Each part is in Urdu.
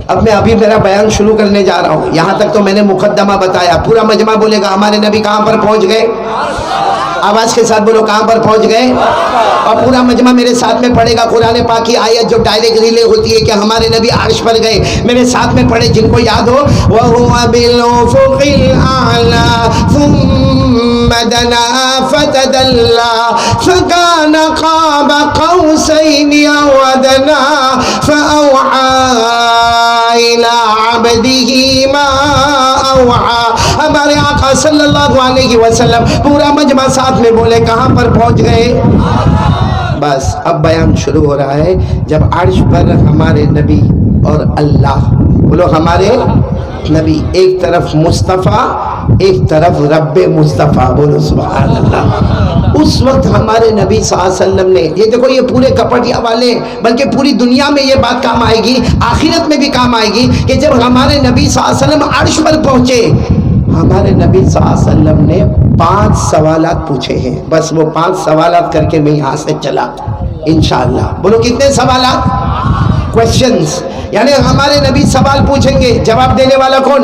اب میں ابھی میرا بیان شروع کرنے جا رہا ہوں. یہاں تک تو میں نے مقدمہ بتایا. پورا مجمع بولے گا ہمارے نبی کہاں پر پہنچ گئے؟ آواز کے ساتھ بولو کہاں پر پہنچ گئے؟ اور پورا مجمع میرے ساتھ میں پڑھے گا قرآن پاک کی آیت جو ڈائریکٹ ریلے ہوتی ہے کہ ہمارے نبی عرش پر گئے. میرے ساتھ میں پڑھے جن کو یاد ہو. وَهُوَ بِالْأُفُقِ الْأَعْلَى ثُمَّ دَنَا فَتَدَلَّى فَكَانَ قَابَ قَوْسَيْنِ أَوْ أَدْنَىٰ فَأَوْحَىٰ إِلَىٰ عَبْدِهِ مَا أَوْحَىٰ. ہمارے آقا صلی اللہ علیہ وسلم پورا مجمع ساتھ میں بولے کہاں پر پہنچ گئے؟ بس اب بیان شروع ہو رہا ہے. جب عرش پر ہمارے نبی اور اللہ، بولو ہمارے نبی، ایک طرف مصطفیٰ ایک طرف رب مصطفیٰ، بولو سبحان اللہ. اس وقت ہمارے نبی صلی اللہ علیہ وسلم نے، یہ دیکھو یہ پورے کپٹیا والے بلکہ پوری دنیا میں یہ بات کام آئے گی، آخرت میں بھی کام آئے گی کہ جب ہمارے نبی صلی اللہ علیہ وسلم عرش پر پہنچے، ہمارے نبی صلی اللہ علیہ وسلم نے 5 سوالات پوچھے ہیں. بس وہ 5 سوالات کر کے میں یہاں سے چلا انشاءاللہ. بولو کتنے سوالات؟ کویسچنز. یعنی ہمارے نبی سوال پوچھیں گے، جواب دینے والا کون؟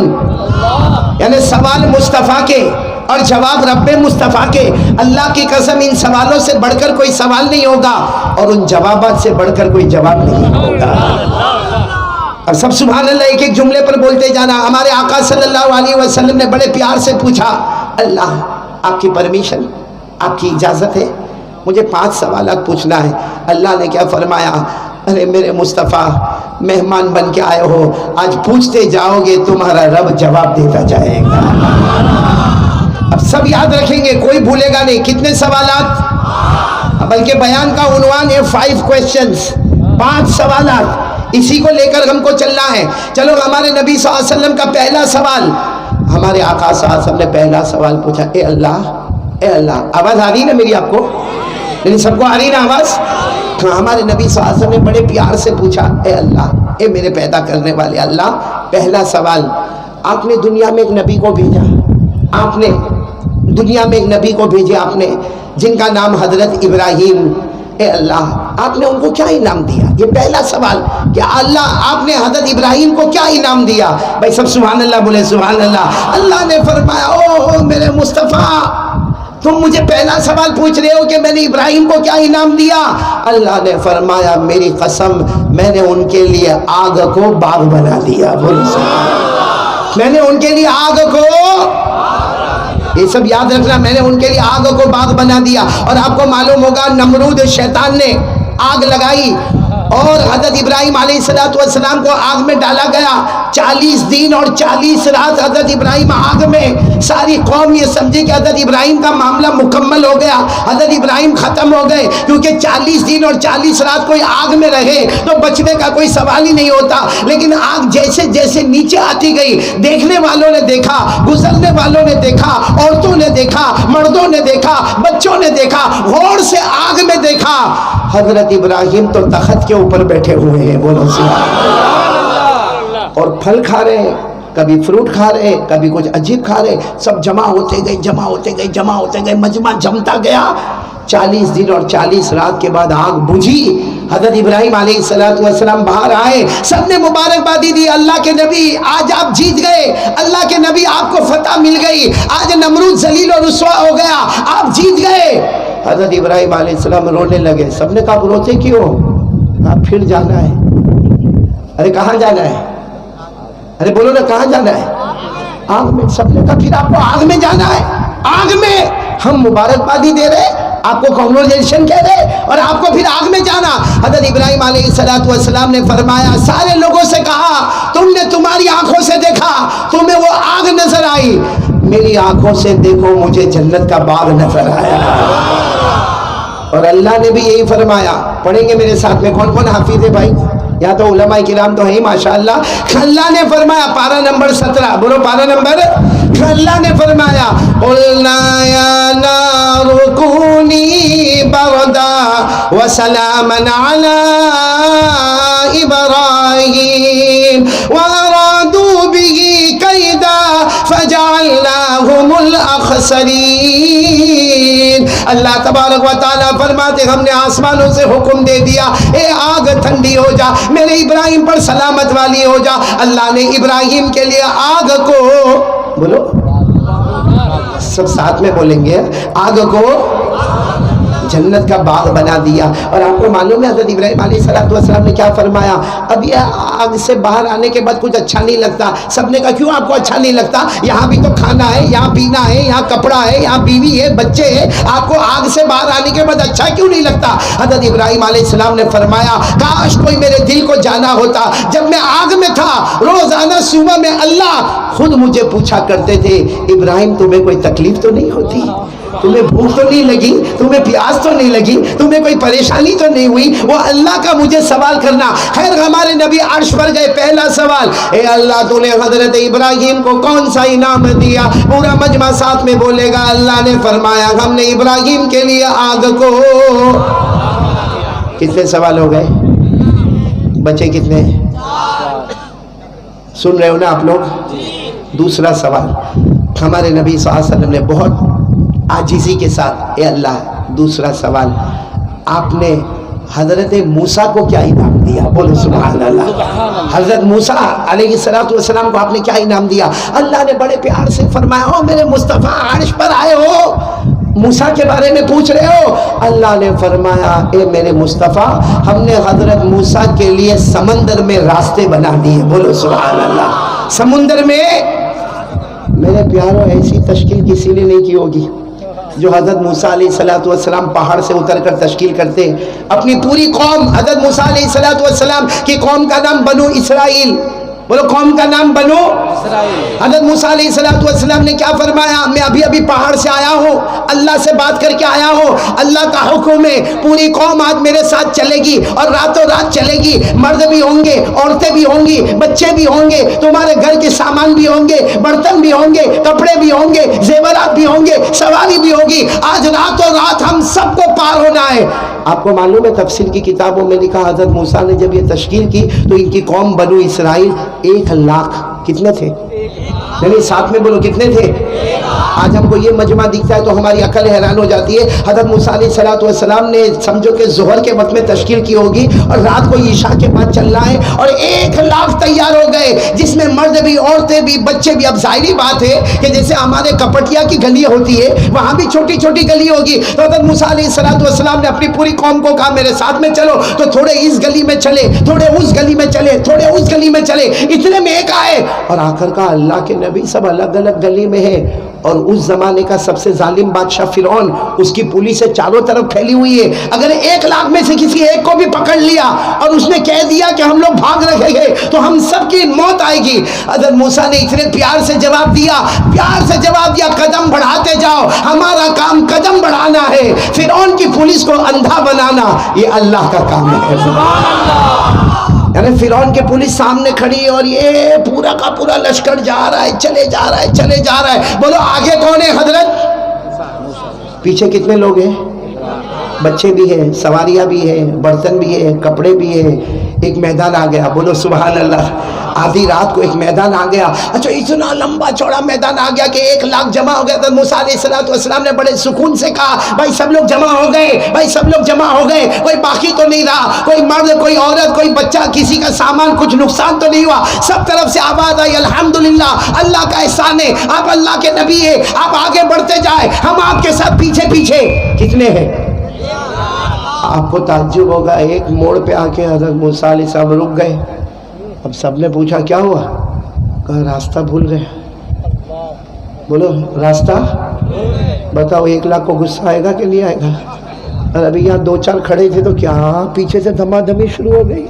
یعنی سوال مصطفیٰ کے اور جواب رب مصطفیٰ کے. اللہ کی قسم ان سوالوں سے بڑھ کر کوئی سوال نہیں ہوگا اور ان جوابات سے بڑھ کر کوئی جواب نہیں ہوگا. اب سب سبحان اللہ ایک ایک جملے پر بولتے جانا. ہمارے آقا صلی اللہ علیہ وسلم نے بڑے پیار سے پوچھا، اللہ آپ کی پرمیشن، آپ کی اجازت ہے، مجھے 5 سوالات پوچھنا ہے. اللہ نے کیا فرمایا؟ ارے میرے مصطفیٰ مہمان بن کے آئے ہو، آج پوچھتے جاؤ گے تمہارا رب جواب دیتا جائے گا. اب سب یاد رکھیں گے، کوئی بھولے گا نہیں. کتنے سوالات؟ بلکہ بیان کا عنوان ہے 5 questions، 5 سوالات. اسی کو لے کر ہم کو چلنا ہے. چلو ہمارے نبی صلی اللہ علیہ وسلم کا پہلا سوال، ہمارے آقا صلی اللہ علیہ وسلم نے پہلا سوال پوچھا، اے اللہ. آواز آ رہی نا میری آپ کو؟ لیکن سب کو آ رہی نا آواز؟ ہمارے نبی صلی اللہ علیہ وسلم نے بڑے پیار سے پوچھا، اے اللہ، اے میرے پیدا کرنے والے اللہ. پہلا سوال، آپ نے دنیا میں ایک نبی کو بھیجا، آپ نے دنیا میں ایک نبی کو بھیجا آپ نے جن کا نام حضرت ابراہیم. اے اللہ آپ نے ان کو کیا انعام دیا؟ یہ پہلا سوال کہ اللہ آپ نے حضرت ابراہیم کو کیا انعام دیا؟ بھائی سب سبحان اللہ بولے سبحان اللہ. اللہ نے فرمایا، او میرے مصطفیٰ تم مجھے پہلا سوال پوچھ رہے ہو کہ میں نے ابراہیم کو کیا انعام دیا؟ اللہ نے فرمایا میری قسم میں نے ان کے لیے آگ کو باغ بنا دیا. بولو سبحان اللہ. میں نے ان کے لیے آگ کو، یہ سب یاد رکھنا، میں نے ان کے لیے آگ کو باغ بنا دیا. اور آپ کو معلوم ہوگا نمرود شیطان نے آگ لگائی اور حضرت ابراہیم علیہ السلام کو آگ میں ڈالا گیا. 40 دن اور 40 رات حضرت ابراہیم آگ میں. ساری قوم یہ سمجھے کہ حضرت ابراہیم کا معاملہ مکمل ہو گیا، حضرت ابراہیم ختم ہو گئے، کیونکہ 40 دن اور 40 رات کوئی آگ میں رہے تو بچنے کا کوئی سوال ہی نہیں ہوتا. لیکن آگ جیسے جیسے نیچے آتی گئی، دیکھنے والوں نے دیکھا، گزرنے والوں نے دیکھا، عورتوں نے دیکھا، مردوں نے دیکھا، بچوں نے دیکھا، غور سے آگ میں دیکھا حضرت ابراہیم تو تخت کے اوپر بیٹھے ہوئے ہیں. بولو سبحان اللہ. اور پھل کھا رہے ہیں، کبھی فروٹ کھا رہے ہیں، کبھی کچھ عجیب کھا رہے. سب جمع ہوتے گئے، مجمع جمتا گیا. 40 دن اور 40 رات کے بعد آگ بجھی. حضرت ابراہیم علیہ السلام باہر آئے، سب نے مبارکبادی دی. اللہ کے نبی آج آپ جیت گئے، اللہ کے نبی آپ کو فتح مل گئی، آج نمرود ذلیل و رسوا ہو گیا، آپ جیت گئے. حضرت ابراہیم علیہ السلام رونے لگے. سب نے کہا روتے کیوں؟ کہا پھر جانا ہے. ارے کہاں جانا ہے؟ ارے بولو نا کہاں جانا ہے؟ آگ میں. سب نے کہا پھر آپ کو آگ میں جانا ہے؟ آگ میں؟ ہم مبارکبادی دے رہے، آپ کو کنگریچولیشن کہہ رہے اور آپ کو پھر آگ میں جانا. حضرت ابراہیم علیہ السلام نے فرمایا، سارے لوگوں سے کہا تم نے تمہاری آنکھوں سے دیکھا، تمہیں وہ آگ نظر آئی، میری آنکھوں سے دیکھو مجھے جنت کا باغ نظر آیا. اور اللہ نے بھی یہی فرمایا. پڑھیں گے میرے ساتھ میں؟ کون کون حافظ ہے بھائی؟ یا تو علماء کرام تو ہیں ماشاءاللہ. اللہ نے فرمایا، پارہ نمبر 17، بولو پارہ نمبر. اللہ نے فرمایا، قُلْنَا يَا نَارُ كُونِي بَرْدًا وَسَلَامًا عَلَىٰ إِبْرَاهِيمَ وَأَرَادُوا بِهِ كَيْدًا فَجَعَلْنَاهُمُ الأخسرين. اللہ تبارک و تعالیٰ فرماتے ہم نے آسمانوں سے حکم دے دیا اے آگ ٹھنڈی ہو جا، میرے ابراہیم پر سلامت والی ہو جا. اللہ نے ابراہیم کے لیے آگ کو، بولو سب ساتھ میں بولیں گے، آگ کو جنت کا باغ بنا دیا. اور آپ کو معلوم ہے حضرت ابراہیم علیہ السلام نے کیا فرمایا؟ اب یہ آگ سے باہر آنے کے بعد کچھ اچھا نہیں لگتا. سب نے کہا کیوں آپ کو اچھا نہیں لگتا؟ یہاں بھی تو کھانا ہے، یہاں پینا ہے، یہاں کپڑا ہے، یہاں بیوی ہے، بچے ہیں، آپ کو آگ سے باہر آنے کے بعد اچھا کیوں نہیں لگتا؟ حضرت ابراہیم علیہ السلام نے فرمایا کاش کوئی میرے دل کو جانا ہوتا. جب میں آگ میں تھا روزانہ صبح میں اللہ خود مجھے پوچھا کرتے تھے ابراہیم تمہیں کوئی تکلیف تو نہیں ہوتی؟ تمہیں بھوک تو نہیں لگی؟ تمہیں پیاس تو نہیں لگی؟ تمہیں کوئی پریشانی تو نہیں ہوئی؟ وہ اللہ کا مجھے سوال کرنا. خیر ہمارے نبی عرش پر گئے، پہلا سوال اے اللہ تو نے حضرت ابراہیم کو کون سا انعام دیا؟ پورا مجمع ساتھ میں بولے گا اللہ نے فرمایا ہم نے ابراہیم کے لیے آگ کو. کتنے سوال ہو گئے؟ بچے کتنے؟ سن رہے ہو نا آپ لوگ؟ دوسرا سوال ہمارے نبی صلی اللہ علیہ وسلم نے بہت عاجزی کے ساتھ اے اللہ دوسرا سوال آپ نے حضرت موسیٰ کو کیا انعام دیا؟ بولو سبحان اللہ. حضرت موسیٰ علیہ السلام کو آپ نے کیا انعام دیا؟ اللہ نے بڑے پیار سے فرمایا او میرے مصطفیٰ عرش پر آئے ہو، موسیٰ کے بارے میں پوچھ رہے ہو؟ اللہ نے فرمایا اے میرے مصطفیٰ ہم نے حضرت موسیٰ کے لیے سمندر میں راستے بنا دیے. بولو سبحان اللہ. سمندر میں میرے پیاروں ایسی تشکیل کسی نے نہیں کی ہوگی جو حضرت موسیٰ علیہ السلام پہاڑ سے اتر کر تشکیل کرتے. اپنی پوری قوم، حضرت موسیٰ علیہ السلام کی قوم کا نام بنو اسرائیل. بولو قوم کا نام بنو اسرائیل. حضرت موسیٰ علیہ السلام نے کیا فرمایا؟ میں ابھی پہاڑ سے آیا ہوں، اللہ سے بات کر کے آیا ہوں، اللہ کا حکم ہے پوری قوم آج میرے ساتھ چلے گی اور راتوں رات چلے گی. مرد بھی ہوں گے، عورتیں بھی ہوں گی، بچے بھی ہوں گے، تمہارے گھر کے سامان بھی ہوں گے، برتن بھی ہوں گے، کپڑے بھی ہوں گے، زیورات بھی ہوں گے، سواری بھی ہوگی. آج راتوں رات ہم سب کو پار ہونا ہے. آپ کو معلوم ہے تفسیر کی کتابوں میں لکھا حضرت موسیٰ نے جب یہ تشکیل کی تو ان کی قوم بنو اسرائیل 1,00,000 کتنے تھے؟ یعنی ساتھ میں بولو کتنے تھے؟ آج ہم کو یہ مجمع دکھتا ہے تو ہماری عقل حیران ہو جاتی ہے. حضرت موسیٰ علیہ السلام نے سمجھو کہ ظہر کے وقت میں تشکیل کی ہوگی اور رات کو عشاء کے بعد چلنا ہے اور 1,00,000 تیار ہو گئے جس میں مرد بھی، عورتیں بھی، بچے بھی. اب ظاہری بات ہے کہ جیسے ہمارے کپٹیا کی گلی ہوتی ہے وہاں بھی چھوٹی چھوٹی گلی ہوگی. تو حضرت موسیٰ علیہ السلام نے اپنی پوری قوم کو کہا میرے ساتھ میں چلو. تو تھوڑے اس گلی میں چلے، تھوڑے اس گلی میں چلے، تھوڑے اس گلی میں چلے، اتنے میں ایک آئے اور آخر کا اللہ کے نبی سب الگ الگ گلی میں ہے. اور اس زمانے کا سب سے ظالم بادشاہ فرعون، اس کی پولیس چاروں طرف پھیلی ہوئی ہے. اگر 1,00,000 میں سے کسی ایک کو بھی پکڑ لیا اور اس نے کہہ دیا کہ ہم لوگ بھاگ رہے ہیں تو ہم سب کی موت آئے گی. حضرت موسیٰ نے اتنے پیار سے جواب دیا قدم بڑھاتے جاؤ، ہمارا کام قدم بڑھانا ہے، فرعون کی پولیس کو اندھا بنانا یہ اللہ کا کام ہے. سبحان اللہ. یعنی فرعون کے پولیس سامنے کھڑی ہے اور یہ پورا کا پورا لشکر جا رہا ہے، چلے جا رہا ہے. بولو آگے کون ہے؟ حضرت. پیچھے کتنے لوگ ہیں؟ بچے بھی ہیں، سواریاں بھی ہیں، برتن بھی ہیں، کپڑے بھی ہیں. ایک میدان آ گیا. بولو سبحان اللہ. آدھی رات کو ایک میدان آ گیا. اچھا اتنا لمبا چوڑا میدان آ گیا کہ 1,00,000 جمع ہو گیا. تو موسیٰ علیہ السلام نے بڑے سکون سے کہا بھائی سب لوگ جمع ہو گئے، بھائی سب لوگ جمع ہو گئے، کوئی باقی تو نہیں رہا، کوئی مرد، کوئی عورت، کوئی بچہ، کسی کا سامان کچھ نقصان تو نہیں ہوا. سب طرف سے آواز آئی الحمدللہ، اللہ کا احسان ہے، آپ اللہ کے نبی ہیں، آپ آگے بڑھتے جائیں، ہم آپ کے ساتھ پیچھے پیچھے. کتنے ہیں؟ آپ کو تعجب ہوگا ایک موڑ پہ آ کے حضرت موسیٰ علیہ السلام رک گئے. اب سب نے پوچھا کیا ہوا؟ کہا راستہ بھول گئے. بولو راستہ بتاؤ. 1,00,000 کو غصہ آئے گا کہ نہیں آئے گا؟ اور ابھی یہاں 2-4 کھڑے تھے تو کیا پیچھے سے دھما دھمی شروع ہو گئی.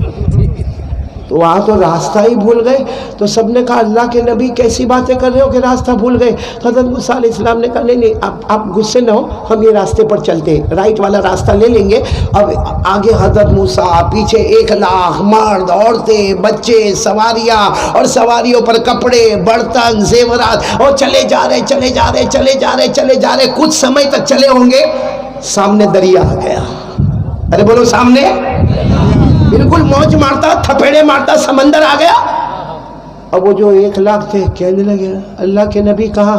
تو وہاں تو راستہ ہی بھول گئے. تو سب نے کہا اللہ کے نبی کیسی باتیں کر رہے ہو کہ راستہ بھول گئے؟ تو حضرت موسیٰ علیہ السلام نے کہا نہیں آپ غصے نہ ہو، ہم یہ راستے پر چلتے ہیں، رائٹ والا راستہ لے لیں گے. اب آگے حضرت موسیٰ، پیچھے 1,00,000 مرد، عورتیں، بچے، سواریاں اور سواریوں پر کپڑے، برتن، زیورات، اور چلے جا رہے. کچھ سمے تک چلے ہوں گے، سامنے دریا آ گیا. ارے بولو سامنے بالکل موج مارتا، تھپیڑے مارتا سمندر آ گیا. اب وہ جو 1,00,000 تھے کہنے لگے اللہ کے نبی کہاں؟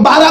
12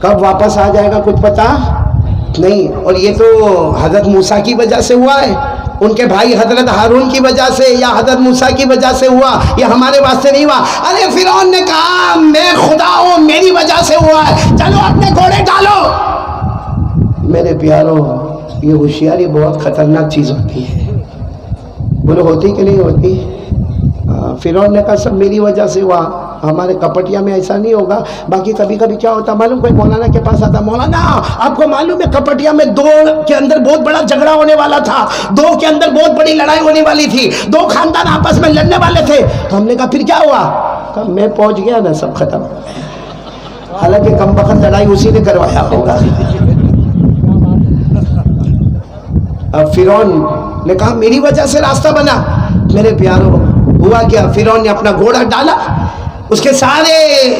کب واپس آ جائے گا کچھ پتا نہیں. اور یہ تو حضرت موسیٰ کی وجہ سے ہوا ہے, ان کے بھائی حضرت ہارون کی وجہ سے یا حضرت موسیٰ کی وجہ سے ہوا, یہ ہمارے واسطے نہیں ہوا. ارے فرعون نے کہا میں خدا ہوں, میری وجہ سے ہوا ہے, چلو اپنے گھوڑے ڈالو. میرے پیاروں, یہ ہوشیاری بہت خطرناک چیز ہوتی ہے. بولو ہوتی کہ نہیں ہوتی؟ فرعون نے کہا سب میری وجہ سے ہوا. ہمارے کپٹیا میں ایسا نہیں ہوگا. باقی کبھی کبھی کیا ہوتا معلوم, کوئی مولانا کے پاس آتا, مولانا آپ کو معلوم ہے کپٹیا میں دو کے اندر بہت بڑا جھگڑا ہونے والا تھا, دو کے اندر بہت بڑی لڑائی ہونے والی تھی, دو خاندان آپس میں لڑنے والے تھے. تو ہم نے کہا پھر کیا ہوا؟ کہا میں پہنچ گیا نا سب ختم. حالانکہ کم وقت لڑائی اسی نے کروایا ہوگا. اب فرعون نے کہا میری وجہ سے راستہ بنا. میرے پیاروں, ہوا کیا, فرعون نے اپنا گھوڑا ڈالا, اس کے سارے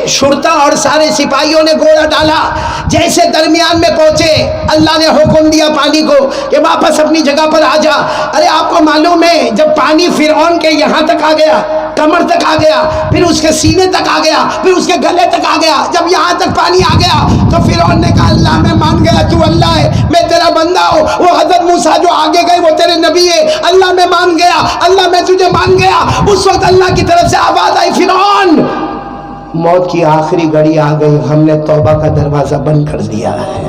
شرطا اور سارے سپاہیوں نے گھوڑا ڈالا. جیسے درمیان میں پہنچے اللہ نے حکم دیا پانی کو کہ واپس اپنی جگہ پر آ جا. ارے آپ کو معلوم ہے جب پانی فرعون کے یہاں تک آ گیا, کمر تک آ گیا, پھر اس کے سینے تک آ گیا, پھر اس کے گلے تک آ گیا, جب یہاں تک پانی آ گیا تو فرعون نے کہا اللہ میں مان گیا تو اللہ ہے, میں تیرا بندہ ہوں. وہ حضرت موسیٰ جو آگے گئے وہ تیرے نبی ہے, اللہ میں مان گیا, اللہ میں تجھے مان گیا. اس وقت اللہ کی طرف سے آواز آئی فرعون موت کی آخری گھڑی آ گئی, ہم نے توبہ کا دروازہ بند کر دیا ہے.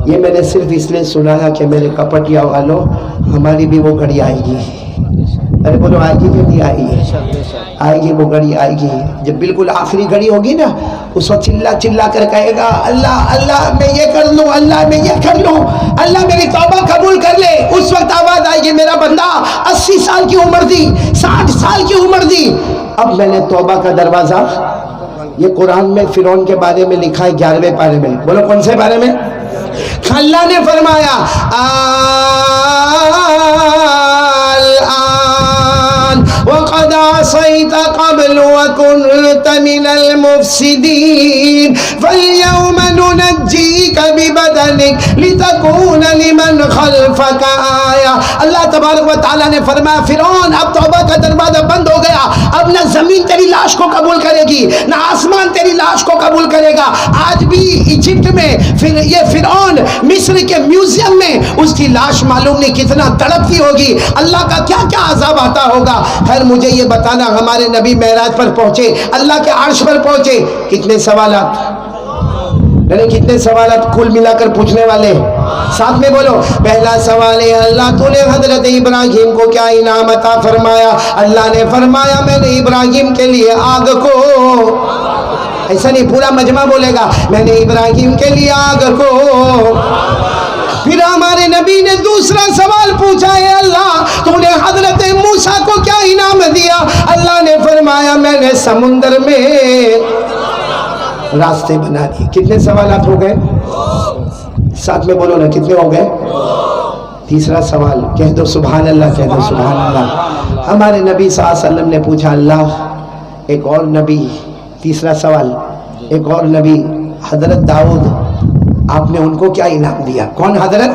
یہ میں نے صرف اس لیے سنایا کہ میرے کپٹیا والوں ہماری بھی وہ گھڑی آئے گی. ارے بولو آئے گی کہ نہیں آئے گی؟ آئے گی, وہ گھڑی آئے گی. جب بالکل آخری گھڑی ہوگی نا اس وقت چلا چلا کر کہے گا اللہ اللہ میں یہ کر لوں, اللہ میں یہ کر لوں, اللہ میری توبہ قبول کر لے. اس وقت آواز آئے گی میرا بندہ 80 سال کی عمر دی, 60 سال کی عمر دی, اب میں نے توبہ کا دروازہ. یہ قرآن میں فرعون کے بارے میں لکھا ہے 11ویں پارے میں. بولو کون سے بارے میں؟ اللہ نے فرمایا وَقَدْ عَصَيْتَ قَبْلُ وَكُنْتَ مِنَ الْمُفْسِدِينَ فَالْيَوْمَ نُنَجِّيكَ بِبَدَنِكَ لِتَكُونَ لِمَنْ خَلْفَكَ آيَةً. اللہ تبارک و تعالیٰ نے فرمایا فرعون اب توبہ کا دروازہ بند ہو گیا, اب نہ زمین تیری لاش کو قبول کرے گی نہ آسمان تیری لاش کو قبول کرے گا. آج بھی ایجپٹ میں یہ فرعون مصر کے میوزیم میں اس کی لاش معلوم نہیں کتنا تڑپتی ہوگی, اللہ کا کیا کیا عذاب آتا ہوگا. خیر مجھے یہ بتانا, ہمارے نبی معراج پر پہنچے, اللہ کے عرش پر پہنچے, کتنے سوالات, یعنی کتنے سوالات کل ملا کر پوچھنے والے, ساتھ میں بولو. پہلا سوال ہے اللہ تو نے حضرت ابراہیم کو کیا انعام عطا فرمایا؟ اللہ نے فرمایا میں نے ابراہیم کے لیے آگ کو, ایسا نہیں پورا مجمع بولے گا, میں نے ابراہیم کے لیے آگ کو. پھر ہمارے نبی نے دوسرا سوال پوچھا ہے اللہ تو نے حضرت موسیٰ کو کیا انعام دیا؟ اللہ نے فرمایا میں نے سمندر میں راستے بنا دیے. کتنے سوالات ہو گئے؟ ساتھ میں بولو نا کتنے ہو گئے؟ تیسرا سوال کہہ دو سبحان اللہ, کہہ دو سبحان اللہ. ہمارے نبی صلی اللہ علیہ وسلم نے پوچھا اللہ ایک اور نبی, تیسرا سوال ایک اور نبی حضرت داؤد, آپ نے ان کو کیا انعام دیا؟ کون؟ حضرت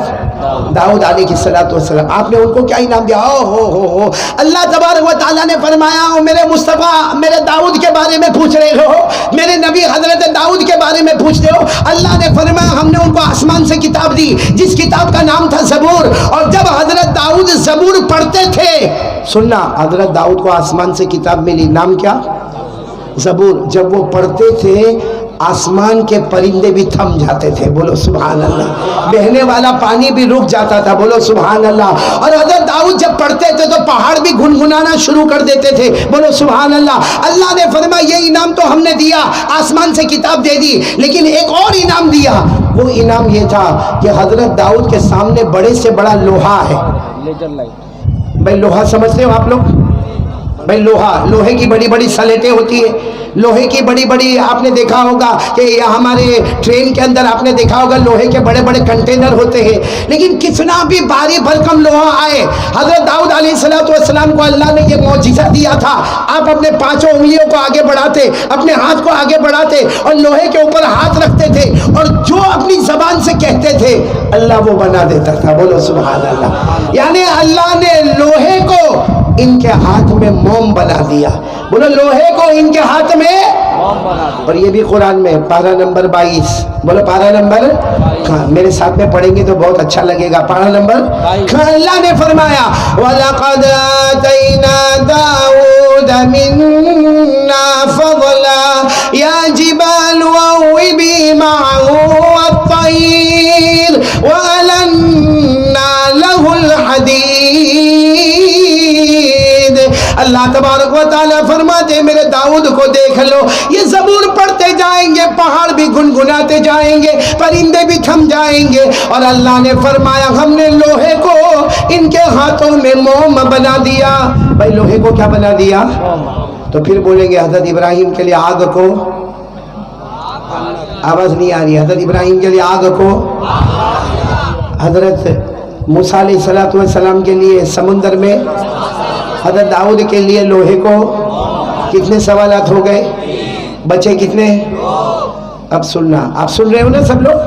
داؤد علیہ السلام, آپ نے ان کو کیا انعام دیا؟ ہو اللہ تبارک و تعالیٰ نے فرمایا میرے مصطفیٰ میرے داؤد کے بارے میں پوچھ رہے ہو, میرے نبی حضرت داؤد کے بارے میں پوچھتے ہو. اللہ نے فرمایا ہم نے ان کو آسمان سے کتاب دی جس کتاب کا نام تھا زبور, اور جب حضرت داؤد زبور پڑھتے تھے, سننا حضرت داؤد کو آسمان سے کتاب ملی, نام کیا؟ زبور. جب وہ پڑھتے تھے آسمان کے پرندے بھی تھم جاتے تھے, بولو سبحان اللہ, بہنے والا پانی بھی رک جاتا تھا, بولو سبحان اللہ. اور حضرت داؤد جب پڑھتے تھے تو پہاڑ بھی گنگنانا شروع کر دیتے تھے, بولو سبحان اللہ. اللہ نے فرمایا یہ انعام تو ہم نے دیا, آسمان سے کتاب دے دی, لیکن ایک اور انعام دیا. وہ انعام یہ تھا کہ حضرت داؤد کے سامنے بڑے سے بڑا لوہا ہے. بھائی لوہا سمجھتے ہو آپ لوگ؟ بھائی لوہے کی بڑی بڑی سلیٹیں ہوتی ہیں, لوہے کی بڑی بڑی, آپ نے دیکھا ہوگا کہ ہمارے ٹرین کے اندر آپ نے دیکھا ہوگا لوہے کے بڑے بڑے کنٹینر ہوتے ہیں, لیکن کتنا بھی بھاری بھرکم لوہا آئے, حضرت داؤد علیہ السلام کو اللہ نے یہ معجزہ دیا تھا, آپ اپنے پانچوں انگلیوں کو آگے بڑھاتے, اپنے ہاتھ کو آگے بڑھاتے اور لوہے کے اوپر ہاتھ رکھتے تھے, اور جو اپنی زبان سے کہتے تھے اللہ وہ بنا دیتا تھا, بولو سبحان اللہ. یعنی اللہ نے لوہے کو ان کے ہاتھ میں موم بنا دیا, بولو لوہے کو ان کے ہاتھ میں اور یہ بھی قرآن میں پارہ نمبر 22. بولو پارہ نمبر, ہاں میرے ساتھ میں پڑھیں گے تو بہت اچھا لگے گا. پارہ نمبر, اللہ نے فرمایا وَلَقَدْ آتَيْنَا دَاوُودَ مِنَّا فَضْلًا يَا جِبَالُ أَوِّبِي مَعَهُ وَالطَّيْرَ وَأَلَنَّا لَهُ الْحَدِيدَ. اللہ تبارک و تعالیٰ فرماتے میرے داؤد کو دیکھ لو, یہ زبور پڑھتے جائیں گے, پہاڑ بھی گنگناتے جائیں گے, پرندے بھی تھم جائیں گے, اور اللہ نے فرمایا ہم نے لوہے کو ان کے ہاتھوں میں موم بنا دیا. بھائی لوہے کو کیا بنا دیا؟ تو پھر بولیں گے حضرت ابراہیم کے لیے آگ کو, آواز نہیں آ رہی, حضرت ابراہیم کے لیے آگ کو, حضرت موسیٰ علیہ السلام کے لیے سمندر میں, حضرت داؤد کے لیے لوہے کو. کتنے سوالات ہو گئے, بچے کتنے؟ اب سننا, آپ سن رہے ہو نا سب لوگ,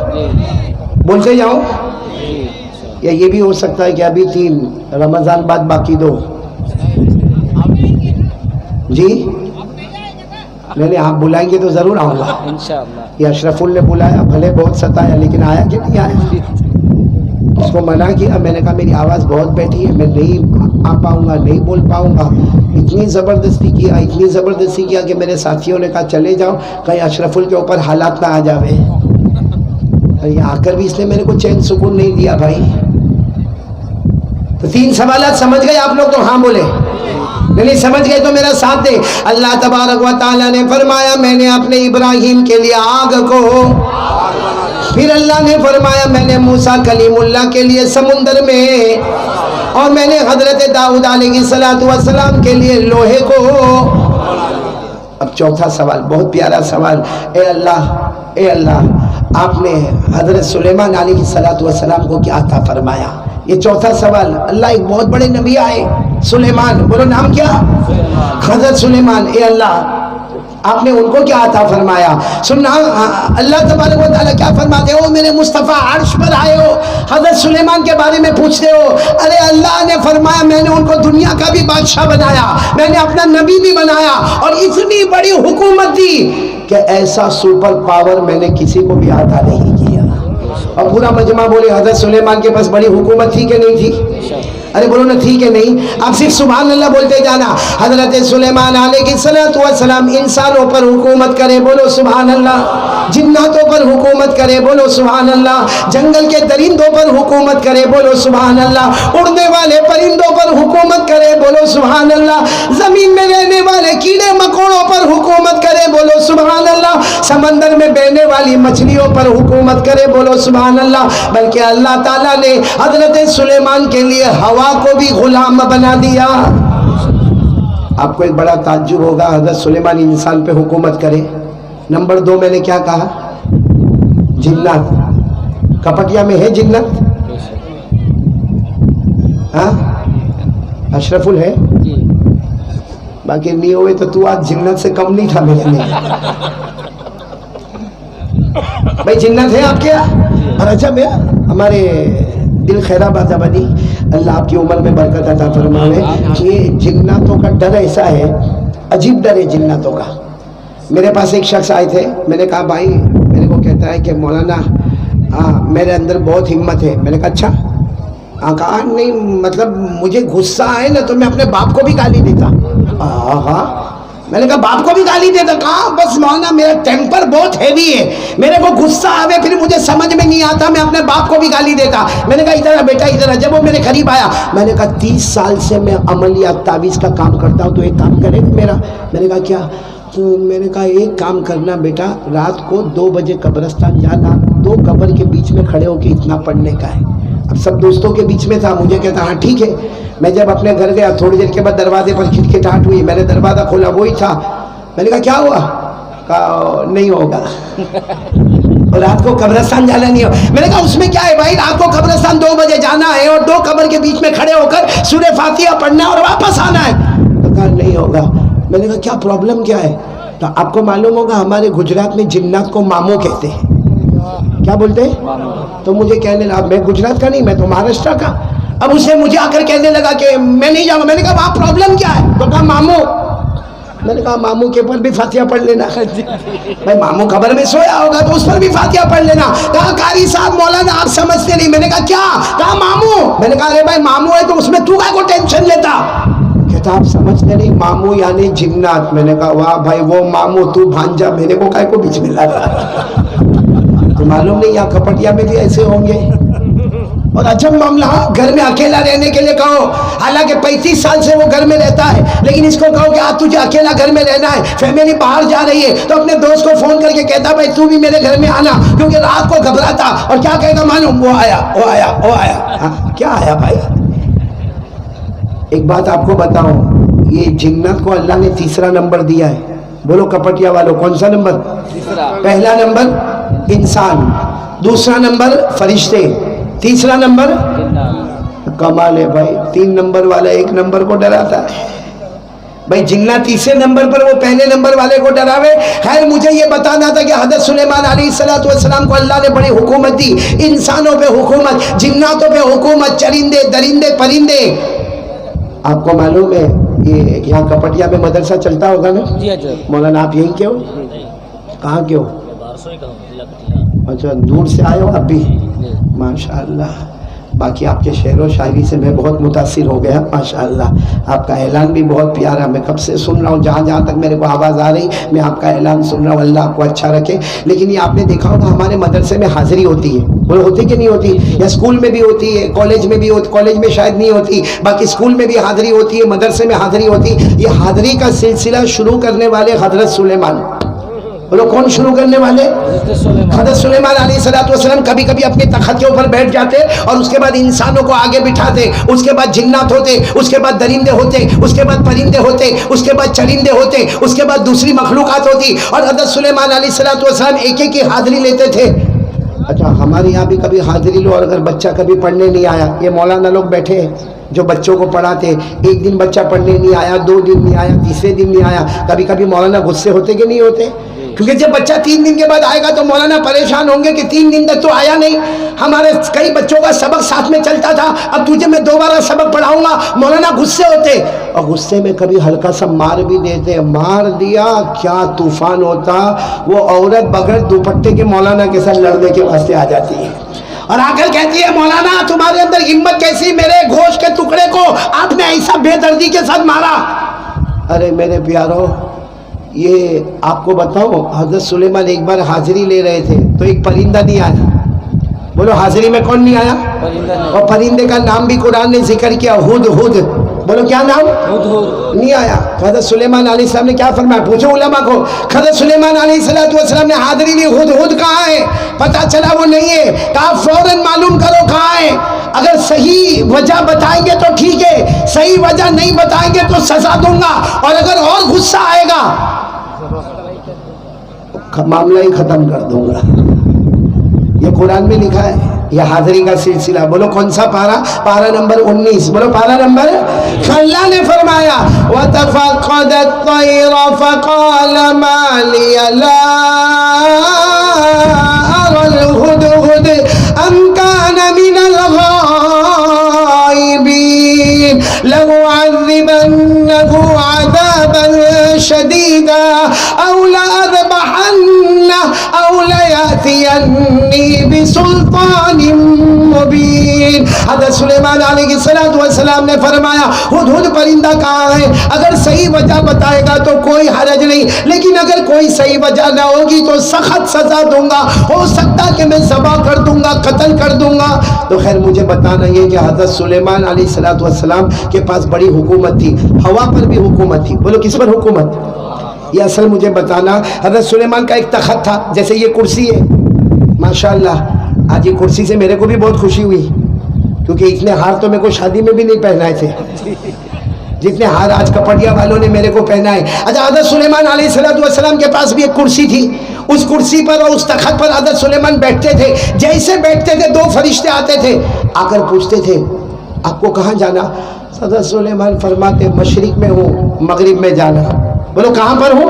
بولتے جاؤ. یا یہ بھی ہو سکتا ہے کہ ابھی 3 رمضان بعد باقی 2. جی نہیں, آپ بلائیں گے تو ضرور آؤں گا انشاءاللہ. یہ اشرف نے بلایا, بھلے بہت ستایا, لیکن آیا کہ نہیں آیا؟ اس کو منع کیا, میں نے کہا میری آواز بہت بیٹھی ہے, میں نہیں آ پاؤں گا, نہیں بول پاؤں گا. اتنی زبردستی کیا کہ میرے ساتھیوں نے کہا چلے جاؤ, کہیں اشرف کے اوپر حالات نہ آ جاوے. یہ آ کر بھی اس نے میرے کو چین سکون نہیں دیا بھائی. تو 3 سوالات سمجھ گئے آپ لوگ؟ تو ہاں بولے. نہیں سمجھ گئے تو میرا ساتھ دے. اللہ تبارک و تعالیٰ نے فرمایا میں نے اپنے ابراہیم کے لیے آگ کو, پھر اللہ نے فرمایا میں نے موسیٰ کلیم اللہ کے لیے سمندر میں, اور میں نے حضرت داؤد علیہ السلام کے لیے لوہے کو. اب چوتھا سوال, بہت پیارا سوال. اے اللہ آپ نے حضرت سلیمان علیہ السلام کو کیا عطا فرمایا؟ یہ چوتھا سوال. اللہ ایک بہت بڑے نبی آئے, سلیمان, بولو نام کیا؟ حضرت سلیمان. اے اللہ آپ نے ان کو کیا عطا فرمایا؟ سننا, اللہ تبارک و تعالیٰ کیا فرماتے ہو؟ میرے مصطفیٰ عرش پر آئے ہو, حضرت سلیمان کے بارے میں پوچھتے ہو. ارے اللہ نے فرمایا میں نے ان کو دنیا کا بھی بادشاہ بنایا, میں نے اپنا نبی بھی بنایا, اور اتنی بڑی حکومت دی کہ ایسا سپر پاور میں نے کسی کو بھی عطا نہیں کیا. اور پورا مجمع بولے حضرت سلیمان کے پاس بڑی حکومت تھی کہ نہیں تھی؟ ارے بولو نا تھی کہ نہیں؟ آپ صرف سبحان اللہ بولتے جانا. حضرت سلیمان علیہ السلام انسانوں پر حکومت کرے, بولو سبحان اللہ. جناتوں پر حکومت کرے, بولو سبحان اللہ. جنگل کے درندوں پر حکومت کرے, بولو سبحان اللہ. اڑنے والے پرندوں پر حکومت کرے, بولو سبحان اللہ. زمین میں رہنے والے کیڑے مکوڑوں پر حکومت کرے, بولو سبحان اللہ. سمندر میں بہنے والی مچھلیوں پر حکومت کرے, بولو سبحان اللہ. بلکہ اللہ تعالیٰ نے حضرت سلیمان کے لیے ہوا کو بھی غلام بنا دیا. آپ کو ایک بڑا تعجب ہوگا, حضرت سلیمان انسان پہ حکومت کرے. نمبر 2 میں نے کیا کہا؟ جنات. کپٹیا میں ہے جنات؟ ہاں اشرف ہے, باقی نہیں ہوئے تو آج جنت سے کم نہیں تھا میرے لیے. بھائی جنت ہے آپ کے یہاں؟ اور اچھا بھیا ہمارے دل خیرآباد بنی, اللہ آپ کی عمر میں برکت عطا فرمائے. کہ جناتوں کا ڈر ایسا ہے, عجیب ڈر ہے جناتوں کا. میرے پاس ایک شخص آئے تھے, میں نے کہا بھائی, میرے کو کہتا ہے کہ مولانا میرے اندر بہت ہمت ہے. میں نے کہا اچھا. کہا نہیں مطلب مجھے غصہ آئے نا تو میں اپنے باپ کو بھی گالی دیتا. ہاں میں نے کہا باپ کو بھی گالی دیتا؟ کہا بس مولانا میرا ٹیمپر بہت ہیوی ہے, میرے کو غصہ آوے پھر مجھے سمجھ میں نہیں آتا, میں اپنے باپ کو بھی گالی دیتا. میں نے کہا ادھر بیٹا ادھر. جب وہ میرے قریب آیا, میں نے کہا 30 سال سے میں عملیات تعویذ کا کام کرتا ہوں, تو ایک کام کرے میرا. میں نے کہا کیا؟ میں نے کہا ایک کام کرنا بیٹا, رات کو 2 بجے قبرستان جانا, 2 قبر کے بیچ میں کھڑے ہو کے اتنا پڑھنے کا ہے. اب سب دوستوں کے بیچ میں تھا, مجھے کہتا ہاں ٹھیک ہے. میں جب اپنے گھر گیا, تھوڑی دیر کے بعد دروازے پر کھٹکھٹاہٹ ہوئی, میں نے دروازہ کھولا, وہی تھا. میں نے کہا کیا ہوا؟ کہا نہیں ہوگا, اور رات کو قبرستان جانا نہیں ہو. میں نے کہا اس میں کیا ہے بھائی, رات کو قبرستان 2 بجے جانا ہے اور 2 قبر کے بیچ میں کھڑے ہو کر سورہ فاتحہ پڑھنا ہے اور واپس آنا ہے. کہا نہیں ہوگا. میں نے کہا کیا پرابلم کیا ہے؟ تو آپ کو معلوم ہوگا ہمارے گجرات میں جنات کو مامو کہتے ہیں. کیا بولتے ہیں؟ تو مجھے کہنے لگا, میں گجرات کا نہیں, میں تو مہاراشٹر کا. اب اسے مجھے آ کر کہنے لگا کہ میں نہیں جاؤں گا. میں نے کہا وہاں پرابلم کیا ہے؟ تو کہا مامو. میں نے کہا ماموں کے اوپر بھی فاتحہ پڑھ لینا. بھائی ماموں قبر میں سویا ہوگا تو اس پر بھی فاتحہ پڑھ لینا. کہا قاری صاحب مولانا آپ سمجھتے نہیں. میں نے کہا کیا؟ کہا ماموں. میں نے کہا ارے بھائی ماموں ہے تو اس میں تو کا کو ٹینشن لیتا. کہتا آپ سمجھتے نہیں ماموں یعنی جنات. میں نے کہا واہ بھائی وہ ماموں تو بھانجا میرے کو کائے کو بیچ میں لگا. تو معلوم نہیں یہاں کپٹیا میں بھی ایسے ہوں گے. اور عجب معاملہ, گھر میں اکیلا رہنے کے لیے کہو, حالانکہ 35 سال سے وہ گھر میں رہتا ہے, لیکن اس کو کہو کہ آج تجھے اکیلا گھر میں رہنا ہے, فیملی باہر جا رہی ہے, تو اپنے دوست کو فون کر کے کہتا بھائی تو بھی میرے گھر میں آنا, کیونکہ رات کو گھبراتا. اور کیا کہے گا معلوم, وہ آیا وہ آیا وہ آیا. کیا آیا بھائی؟ ایک بات آپ کو بتاؤں, یہ جنات کو اللہ نے تیسرا نمبر دیا ہے. بولو کپٹیا والوں کون سا نمبر؟ پہلا نمبر انسان, دوسرا نمبر فرشتے, تیسرا نمبر. کمال ہے بھائی, 3 نمبر والا 1 نمبر کو ڈراتا ہے. بھائی جنات تیسرے نمبر پر, وہ پہلے نمبر والے کو ڈراوے. خیر مجھے یہ بتانا تھا کہ حضرت سلیمان علیہ السلام کو اللہ نے بڑی حکومت دی. انسانوں پہ حکومت, جناتوں پہ حکومت, چرندے درندے پرندے. آپ کو معلوم ہے یہ یہاں کپٹیا میں مدرسہ چلتا ہوگا نا؟ مولانا آپ یہیں کے ہو؟ کہاں کے ہو؟ اچھا دور سے آئے ہو اب بھی؟ ماشاءاللہ. باقی آپ کے شعر و شاعری سے میں بہت متاثر ہو گیا ماشاءاللہ. آپ کا اعلان بھی بہت پیارا, میں کب سے سن رہا ہوں, جہاں جہاں تک میرے کو آواز آ رہی میں آپ کا اعلان سن رہا ہوں. اللہ آپ کو اچھا رکھے. لیکن یہ آپ نے دیکھا ہوگا ہمارے مدرسے میں حاضری ہوتی ہے, وہ ہوتی کہ نہیں ہوتی؟ یا اسکول میں بھی ہوتی ہے, کالج میں بھی ہوتی, کالج میں شاید نہیں ہوتی, باقی اسکول میں بھی حاضری ہوتی ہے, مدرسے میں حاضری ہوتی. یہ حاضری کا سلسلہ شروع کرنے والے حضرت سلیمان. بولو کون شروع کرنے والے؟ حضرت سلیمان علیہ السلام. کبھی کبھی اپنے تخت کے اوپر بیٹھ جاتے اور اس کے بعد انسانوں کو آگے بٹھاتے, اس کے بعد جنات ہوتے, اس کے بعد درندے ہوتے, اس کے بعد پرندے ہوتے, اس کے بعد چرندے ہوتے, اس کے بعد دوسری مخلوقات ہوتی, اور حضرت سلیمان علیہ السلام ایک ایک کی حاضری لیتے تھے. اچھا ہمارے یہاں بھی کبھی حاضری لو, اور اگر بچہ کبھی پڑھنے نہیں آیا, یہ مولانا لوگ بیٹھے ہیں جو بچوں کو پڑھاتے, ایک دن بچہ پڑھنے نہیں آیا, 2 دن نہیں آیا, تیسرے دن نہیں آیا, کبھی کبھی مولانا غصے ہوتے کہ نہیں ہوتے؟ کیونکہ جب بچہ 3 دن کے بعد آئے گا تو مولانا پریشان ہوں گے کہ 3 دن تک تو آیا نہیں. ہمارے کئی بچوں کا سبق ساتھ میں چلتا تھا, اب تجھے میں دوبارہ سبق پڑھاؤں گا. مولانا غصے ہوتے, اور غصے میں کبھی ہلکا سا مار بھی دیتے. مار دیا کیا طوفان ہوتا. وہ عورت بغیر دوپٹے کے مولانا کے ساتھ لڑنے کے واسطے آ جاتی ہے اور آ کر کہتی ہے مولانا تمہارے اندر ہمت کیسی, میرے گوشت کے ٹکڑے کو آپ نے ایسا بے دردی کے ساتھ مارا. ارے میرے پیارو, یہ آپ کو بتاؤں, حضرت سلیمان ایک بار حاضری لے رہے تھے تو ایک پرندہ نہیں آیا. بولو حاضری میں کون نہیں آیا؟ اور پرندے کا نام بھی قرآن نے ذکر کیا, ہد ہد. بولو کیا نام؟ نہیں آیا. حضرت سلیمان علیہ السلام نے کیا فرمایا؟ پوچھو علماء کو. حضرت سلیمان علیہ السلام نے حاضری لی, ہد ہد کہاں ہے؟ پتا چلا وہ نہیں ہے. کہا فوراً معلوم کرو کہاں ہے. اگر صحیح وجہ بتائیں گے تو ٹھیک ہے, صحیح وجہ نہیں بتائیں گے تو سزا دوں گا, اور اگر اور غصہ آئے گا معاملہ ہی ختم کر دوں گا. یہ قرآن میں لکھا ہے, یہ حاضری کا سلسلہ. بولو کون سا پارا؟ پارا نمبر 19. بولو پارا نمبر. اللہ نے فرمایا وَتَفَقَّدَ الطَّيْرَ فَقَالَ مَا لِيَ لَا أَرَى الْهُدْهُدَ أَمْ كَانَ مِنَ الْغَائِبِينَ لَأُعَذِّبَنَّهُ عَذَابًا شَدِيدًا أَوْ لَأَذْبَحَنَّهُ أَوْ لَيَأْتِيَنِّي بِسُلْطَانٍ مُبِينٍ. حضرت سلیمان علیہ السلام نے فرمایا ہدہد پرندہ کہاں ہے؟ اگر صحیح وجہ بتائے گا تو کوئی حرج نہیں, لیکن اگر کوئی صحیح وجہ نہ ہوگی تو سخت سزا دوں گا. ہو سکتا کہ میں ذبح کر دوں گا, قتل کر دوں گا. تو خیر مجھے بتانا یہ کہ حضرت سلیمان علیہ السلام کے پاس بڑی حکومت تھی, ہوا پر بھی حکومت تھی. بولو کس پر حکومت؟ یہ اصل مجھے بتانا, حضرت سلیمان کا ایک تخت تھا, جیسے یہ کرسی ہے ماشاءاللہ. آج یہ کرسی سے میرے کو بھی بہت خوشی ہوئی, کیونکہ اتنے ہار تو میرے کو شادی میں بھی نہیں پہنائے تھے جتنے ہار آج کپڑیا والوں نے میرے کو پہنائے. اچھا حضرت سلیمان علیہ السلام کے پاس بھی ایک کرسی تھی. اس کرسی پر اور اس تخت پر حضرت سلیمان بیٹھتے تھے. جیسے بیٹھتے تھے 2 فرشتے آتے تھے, آ کر پوچھتے تھے آپ کو کہاں جانا؟ حضرت سلیمان فرماتے مشرق میں ہوں, مغرب میں جانا. بولو کہاں پر ہوں؟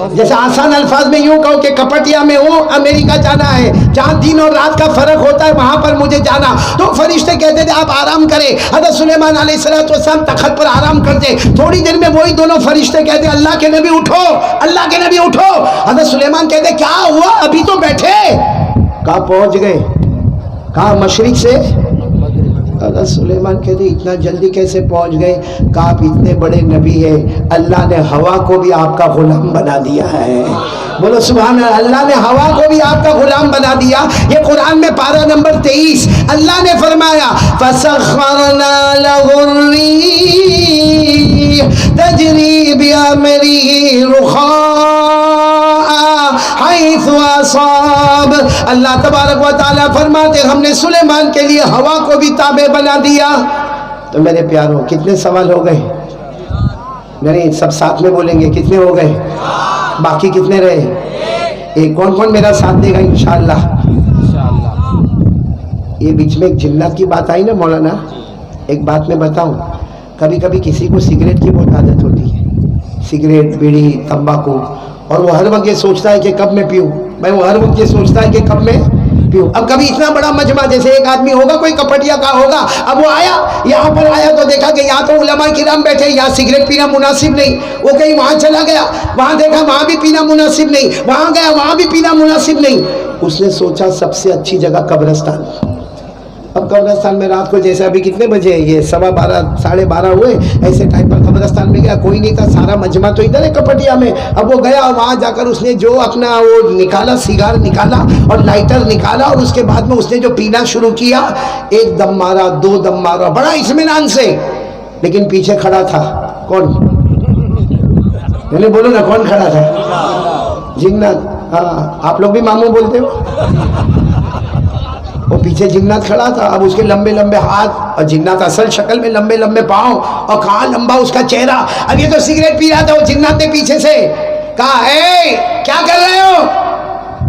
جیسے آسان الفاظ میں یوں کہو کہ کپٹیا میں ہوں، امریکہ جانا ہے، جہاں دن اور رات کا فرق ہوتا ہے وہاں پر مجھے جانا، تو فرشتے کہتے تھے آپ آرام کریں۔ حضرت سلیمان علیہ السلام تخت پر آرام کرتے، تھوڑی دیر میں وہی دونوں فرشتے کہتے اللہ کے نبی اٹھو، اللہ کے نبی اٹھو۔ حضرت سلیمان کہتے کیا ہوا، ابھی تو بیٹھے۔ کہاں پہنچ گئے؟ کہاں؟ مشرق سے۔ حضرت سلیمان کہتے اتنا جلدی کیسے پہنچ گئے؟ کہا آپ اتنے بڑے نبی ہیں، اللہ نے ہوا کو بھی آپ کا غلام بنا دیا ہے۔ بولو سبحان اللہ، اللہ نے ہوا کو بھی آپ کا غلام بنا دیا۔ یہ قرآن میں پارہ نمبر 23 اللہ نے فرمایا فَسَخَّرْنَا لَهُ الرِّيحَ تَجْرِي بِأَمْرِهِ رُخَاءً حَيْثُ أَصَابَ۔ اللہ تبارک و تعالیٰ فرماتے ہم نے سلیمان کے لیے ہوا کو بھی تابع بنا دیا۔ تو میرے پیاروں کتنے سوال ہو گئے؟ نہیں سب ساتھ میں بولیں گے، کتنے ہو گئے؟ باقی کتنے رہے؟ ایک کون کون میرا ساتھ دے گا انشاءاللہ؟ یہ بیچ میں ایک جنات کی بات آئی نا مولانا، ایک بات میں بتاؤں، کبھی کبھی کسی کو سگریٹ کی بہت عادت ہوتی ہے، سگریٹ، بیڑی، تمباکو، اور وہ ہر وقت یہ سوچتا ہے کہ کب میں پیوں، میں وہ ہر وقت یہ سوچتا ہے کہ کب میں پیوں۔ اب کبھی اتنا بڑا مجمع جیسے ایک آدمی ہوگا کوئی کپٹیا کا ہوگا، اب وہ آیا یہاں پر آیا تو دیکھا کہ یہاں تو علماء کرام بیٹھے، یہاں سگریٹ پینا مناسب نہیں، وہ کہیں وہاں چلا گیا، وہاں دیکھا وہاں بھی پینا مناسب نہیں، وہاں گیا وہاں بھی پینا مناسب نہیں، اس نے سوچا سب سے اچھی جگہ قبرستان۔ اب قبرستان میں رات کو جیسے ابھی کتنے بجے یہ 12:15 12:30 ہوئے، ایسے ٹائم پر قبرستان میں گیا، کوئی نہیں تھا، سارا مجمع تو ادھر ہے کپٹیا میں۔ اب وہ گیا وہاں جا کر اس نے جو اپنا وہ نکالا، سیگار نکالا اور لائٹر نکالا، اور اس کے بعد میں اس نے جو پینا شروع کیا، ایک دم مارا، دو دم مارا، بڑا اطمینان سے، لیکن پیچھے کھڑا تھا کون؟ میں نے بولو نا کون کھڑا تھا؟ جنات۔ ہاں آپ لوگ بھی ماموں بولتے ہو؟ وہ پیچھے جنات کھڑا تھا، اب اس کے لمبے لمبے ہاتھ، اور جنات اصل شکل میں لمبے لمبے پاؤں، اور کہاں لمبا اس کا چہرہ۔ اب یہ تو سگریٹ پی رہا تھا، وہ جنات نے پیچھے سے کہا اے کیا کر رہے ہو؟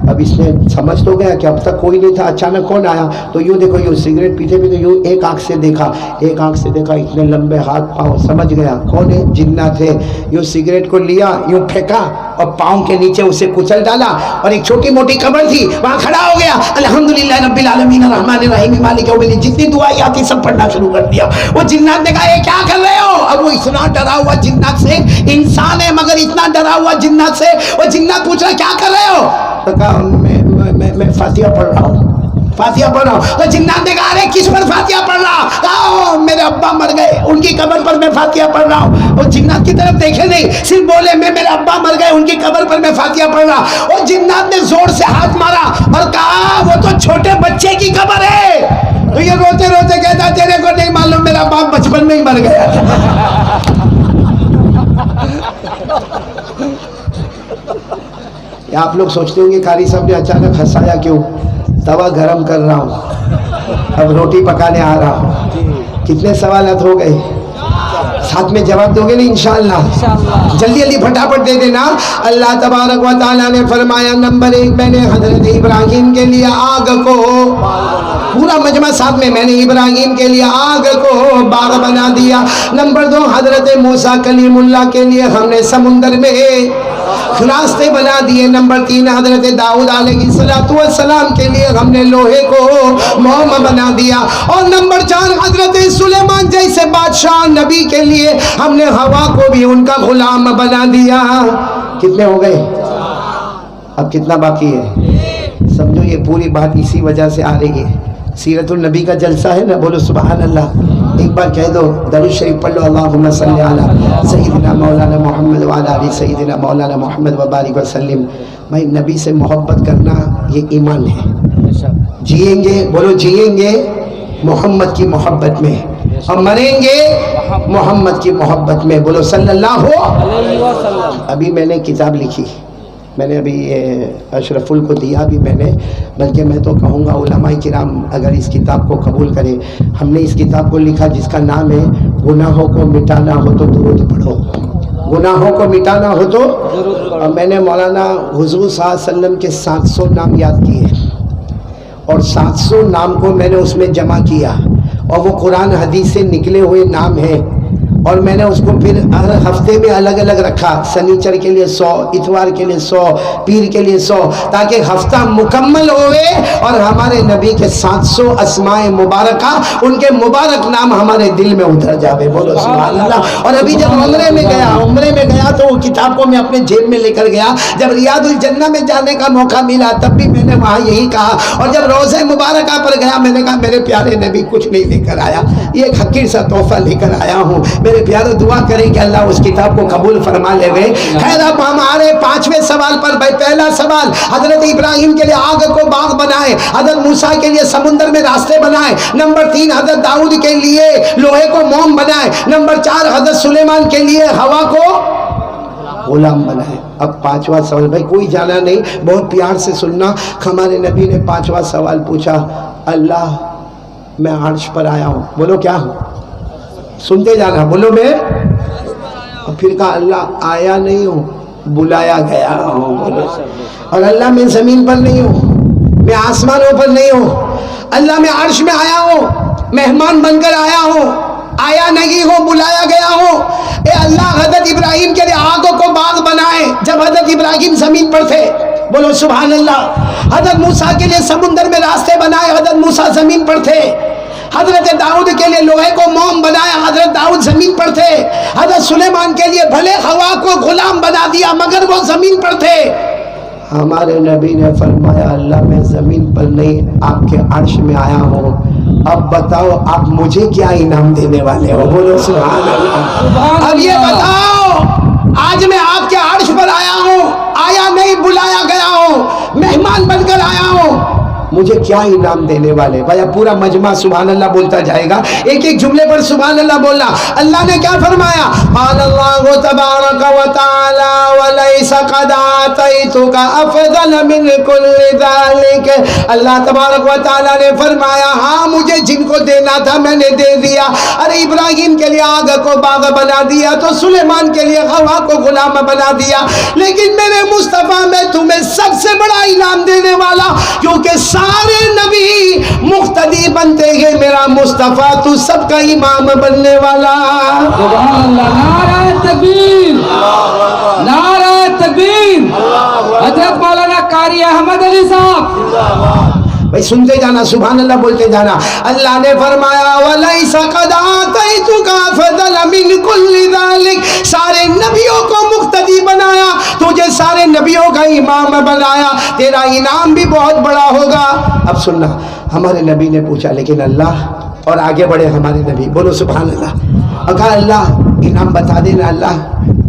اب اس نے سمجھ تو گیا کہ اب تک کوئی نہیں تھا، اچانک کون آیا، تو یوں دیکھو یوں سگریٹ پیتے پیتے یوں ایک آنکھ سے دیکھا، ایک آنکھ سے دیکھا، اتنے لمبے ہاتھ پاؤں، سمجھ گیا کون ہے؟ جنات ہے۔ یوں سگریٹ کو لیا، یوں پھینکا اور پاؤں کے نیچے اسے کچل ڈالا، اور ایک چھوٹی موٹی قبر تھی وہاں کھڑا ہو گیا، الحمدللہ رب العالمین الرحمن الرحیم مالک یوم الدین، جتنی دعائیں آتی سب پڑھنا شروع کر دیا۔ وہ جنات نے کہا یہ کیا کر رہے ہو؟ اب وہ اتنا ڈرا ہوا جنات سے، انسان ہے مگر اتنا ڈرا ہوا جنات سے، وہ جنات پوچھ رہا کیا کر رہے ہو؟ تو کہا میں فاتحہ پڑھ رہا ہوں، فاتحہ پڑھ رہا ہوں۔ تو جنات نے کہا ارے کس پر فاتحہ پڑھ رہا؟ کہا میرے ابا مر گئے، ان کی قبر پر میں فاتحہ پڑھ رہا ہوں۔ وہ جنات کی طرف دیکھے نہیں، صرف بولے میرے ابا مر گئے، ان کی قبر پر میں فاتحہ پڑھ رہا۔ اور جنات نے زور سے ہاتھ مارا اور کہا وہ تو چھوٹے بچے کی قبر ہے۔ تو یہ روتے روتے کہتا تیرے کو نہیں معلوم میرا باپ بچپن میں ہی مر گیا تھا۔ آپ لوگ سوچتے ہوں گے قاری صاحب نے اچانک ہنسایا کیوں؟ توا گرم کر رہا ہوں، اب روٹی پکانے آ رہا ہوں۔ کتنے سوالات ہو گئے؟ ساتھ میں جواب دو گے نا انشاءاللہ؟ جلدی جلدی پھٹافٹ دے دینا۔ اللہ تبارک و تعالیٰ نے فرمایا نمبر 1 میں نے حضرت ابراہیم کے لیے آگ کو، پورا مجمع ساتھ میں نے ابراہیم کے لیے آگ کو باغ بنا دیا۔ نمبر 2 حضرت موسیٰ کلیم اللہ کے لیے ہم نے سمندر میں راستے بنا دیے۔ نمبر 3 حضرت داؤد علیہ السلام کے لیے ہم نے لوہے کو موم بنا دیا۔ اور نمبر 4 حضرت سلیمان جیسے بادشاہ نبی کے لیے ہم نے ہوا کو بھی ان کا غلام بنا دیا۔ کتنے ہو گئے؟ اب کتنا باقی ہے؟ سمجھو یہ پوری بات اسی وجہ سے آ رہی ہے، سیرت النبی کا جلسہ ہے نا، بولو سبحان اللہ۔ ایک بار کہہ دو درود شریف پڑھ لو، اللہم صلی علی سیدنا مولانا محمد وعلی آل سیدنا مولانا محمد وبارک وسلم۔ بھائی نبی سے محبت کرنا یہ ایمان ہے، جئیں گے بولو جئیں گے محمد کی محبت میں، اور مریں گے محمد کی محبت میں، بولو صلی اللہ علیہ وسلم۔ ابھی میں نے کتاب لکھی، میں نے ابھی اشرف ال کو دیا بھی میں نے، بلکہ میں تو کہوں گا علماء کرام اگر اس کتاب کو قبول کریں۔ ہم نے اس کتاب کو لکھا جس کا نام ہے گناہوں کو مٹانا ہو تو درود پڑھو، گناہوں کو مٹانا ہو تو۔ اور میں نے مولانا حضور صلی اللہ علیہ وسلم کے 700 نام یاد کیے، اور 700 نام کو میں نے اس میں جمع کیا، اور وہ قرآن حدیث سے نکلے ہوئے نام ہیں، اور میں نے اس کو پھر ہر ہفتے میں الگ الگ رکھا، سنیچر کے لیے 100، اتوار کے لیے 100، پیر کے لیے 100، تاکہ ہفتہ مکمل ہوئے اور ہمارے نبی کے 700 اسماء مبارکہ، ان کے مبارک نام ہمارے دل میں اتر جاوے، بولو سبحان اللہ۔ اور ابھی جب عمرے میں گیا تو وہ کتاب کو میں اپنے جیب میں لے کر گیا، جب ریاض الجنہ میں جانے کا موقع ملا تب بھی میں نے وہاں یہی کہا، اور جب روضہ مبارکہ پر گیا میں نے کہا میرے پیارے نبی کچھ نہیں لے کر آیا، یہ ایک حقیر سا تحفہ لے کر آیا ہوں، میرے پیارے دعا کریں کہ اللہ اس کتاب کو قبول فرما لے گئے۔ خیر اب ہمارے 5ویں سوال پر بھائی، پہلا سوال حضرت ابراہیم کے لیے آگ کو باغ بنائے، حضرت موسیٰ کے لیے سمندر میں راستے بنائے، نمبر 3 حضرت داؤد کے لیے لوہے کو موم بنائے، نمبر 4 حضرت سلیمان کے لیے ہوا کو غلام بنائے۔ اب 5واں سوال، بھائی کوئی جانا نہیں، بہت پیار سے سننا۔ ہمارے نبی نے 5واں سوال پوچھا، اللہ میں عرش پر آیا ہوں، بولو کیا ہوں، سنتے جانا، بولو میں، اور پھر کہا اللہ آیا نہیں ہوں، بلایا گیا ہوں، بولو، اور اللہ میں زمین پر نہیں ہوں، میں آسمانوں پر نہیں ہوں، اللہ میں عرش میں آیا ہوں، مہمان بن کر آیا ہوں، آیا نہیں ہوں، بلایا گیا ہوں۔ اے اللہ حضرت ابراہیم کے لیے آگوں کو باغ بنائے جب حضرت ابراہیم زمین پر تھے، بولو سبحان اللہ۔ حضرت موسیٰ کے لیے سمندر میں راستے بنائے، حضرت موسیٰ زمین پر تھے۔ حضرت داؤد کے لیے لوہے کو موم بنایا، حضرت داؤد زمین پر تھے۔ حضرت سلیمان کے لیے بھلے ہوا کو غلام بنا دیا مگر وہ زمین پر تھے۔ ہمارے نبی نے فرمایا اللہ میں زمین پر نہیں، آپ کے عرش میں آیا ہوں، اب بتاؤ آپ مجھے کیا انعام دینے والے ہو، بولو سبحان اللہ۔ اب یہ بتاؤ، آج میں آپ کے عرش پر آیا ہوں، آیا نہیں، بلایا گیا ہوں، مہمان بن کر آیا ہوں، مجھے کیا انعام دینے والے؟ بھائی پورا مجمع سبحان اللہ بولتا جائے گا، ایک ایک جملے پر سبحان اللہ بولنا۔ اللہ نے کیا فرمایا؟ قال اللہ تبارک و تعالی ولیس قد آتیتک افضل من کل ذالک، اللہ تبارک و تعالی نے فرمایا ہاں مجھے جن کو دینا تھا میں نے دے دیا۔ ارے ابراہیم کے لیے آگ کو باغ بنا دیا تو سلیمان کے لیے ہوا کو غلام بنا دیا، لیکن میرے مصطفیٰ میں تمہیں سب سے بڑا انعام دینے والا، کیونکہ سارے نبی مقتدی بنتے ہیں، میرا مصطفیٰ تو سب کا امام بننے والا۔ سبحان اللہ، نعرہ تکبیر، نعرہ تکبیر، حضرت مولانا قاری احمد علی صاحب، بھائی سنتے جانا، سبحان اللہ بولتے جانا۔ اللہ نے فرمایا وَلَيْسَ قَدْ آتَيْتُكَ أَفْضَلَ مِنْ كُلِّ ذَلِكَ، سارے نبیوں کو مقتدی بنایا، تجھے سارے نبیوں کا امام بنایا، تیرا انعام بھی بہت بڑا ہوگا۔ اب سننا، ہمارے نبی نے پوچھا لیکن اللہ، اور آگے بڑھے ہمارے نبی، بولو سبحان اللہ، اور کہا اللہ انعام بتا دینا، اللہ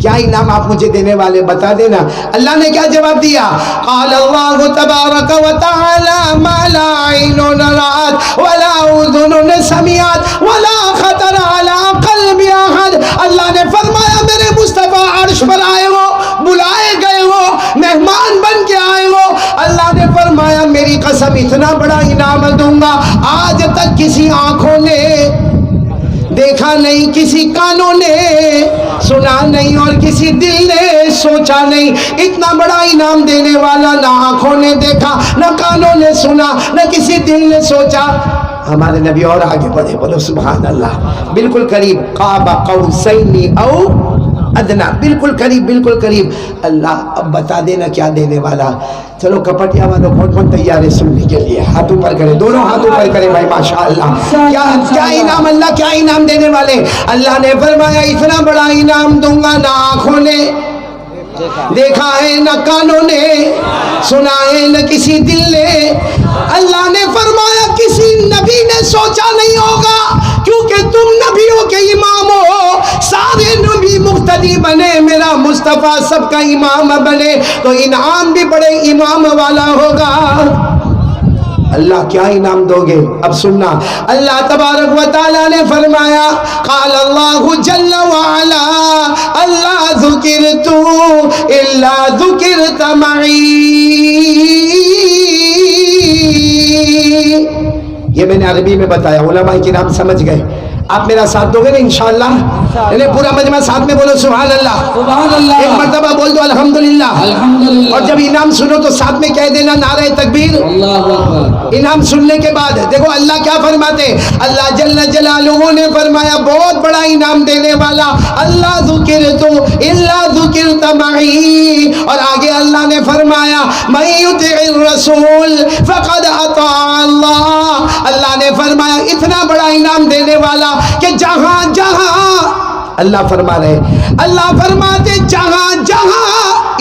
کیا انعام آپ مجھے دینے والے بتا دینا۔ اللہ نے کیا جواب دیا؟ قال اللہ تبارک و تعالی ما لا عین رأت ولا اذن سمعت ولا خطر علی قلب احد، اللہ نے فرمایا میرے مصطفیٰ عرش پر آئے ہو، بلائے گئے ہو، مہمان بن کے آئے ہو، اللہ نے فرمایا میری قسم اتنا بڑا انعام دوں گا آج تک کسی آنکھوں نے دیکھا نہیں، کسی کانوں نے سنا نہیں، اور کسی دل نے سوچا نہیں، اتنا بڑا انعام دینے والا نہ آنکھوں نے دیکھا، نہ کانوں نے سنا، نہ کسی دل نے سوچا۔ ہمارے نبی اور آگے بڑھے، بولو سبحان اللہ، بالکل قریب، قاب قوسین او ادنا، بالکل قریب، بالکل قریب۔ اللہ اب بتا دینا کیا دینے والا۔ چلو کپٹیا والوں کون کون تیار ہے سننے کے لیے؟ ہاتھ اوپر کرے، دونوں ہاتھ اوپر کرے بھائی، ماشاءاللہ۔ کیا انعام، اللہ کیا انعام دینے والے؟ اللہ نے فرمایا اتنا بڑا انعام دوں گا نہ آنکھوں نے دیکھا ہے، نہ کانوں نے سنا ہے، نہ کسی دل نے۔ اللہ نے فرمایا کسی نبی نے سوچا نہیں ہوگا، کیونکہ تم نبیوں کے امام ہو، سارے نبی مقتدی بنے، میرا مصطفیٰ سب کا امام بنے، تو انعام بھی بڑے امام والا ہوگا۔ اللہ کیا انعام دو گے؟ اب سننا، اللہ تبارک و تعالی نے فرمایا قال اللہ جل وعلا اللہ ذکرت الا ذکرت معی، یہ میں نے عربی میں بتایا، علماء کرام سمجھ گئے، آپ میرا ساتھ دو گے نا انشاءاللہ؟ انہیں پورا مجمع ساتھ میں بولو سبحان اللہ. سبحان اللہ. ایک مرتبہ بول دو الحمدللہ. الحمدللہ. اور جب انعام سنو تو ساتھ میں کہہ دینا نعرہ تکبیر. اللہ اکبر. انعام سننے کے بعد دیکھو اللہ کیا فرماتے ہیں. اللہ جل جلالہ نے فرمایا بہت بڑا انعام دینے والا اللہ ذکرت الا ذکرت معی. اور آگے اللہ نے فرمایا من یطع الرسول فقد اطاع اللہ. اللہ نے فرمایا اتنا بڑا انعام دینے والا کہ جہاں جہاں اللہ فرما رہے اللہ فرماتے جہاں جہاں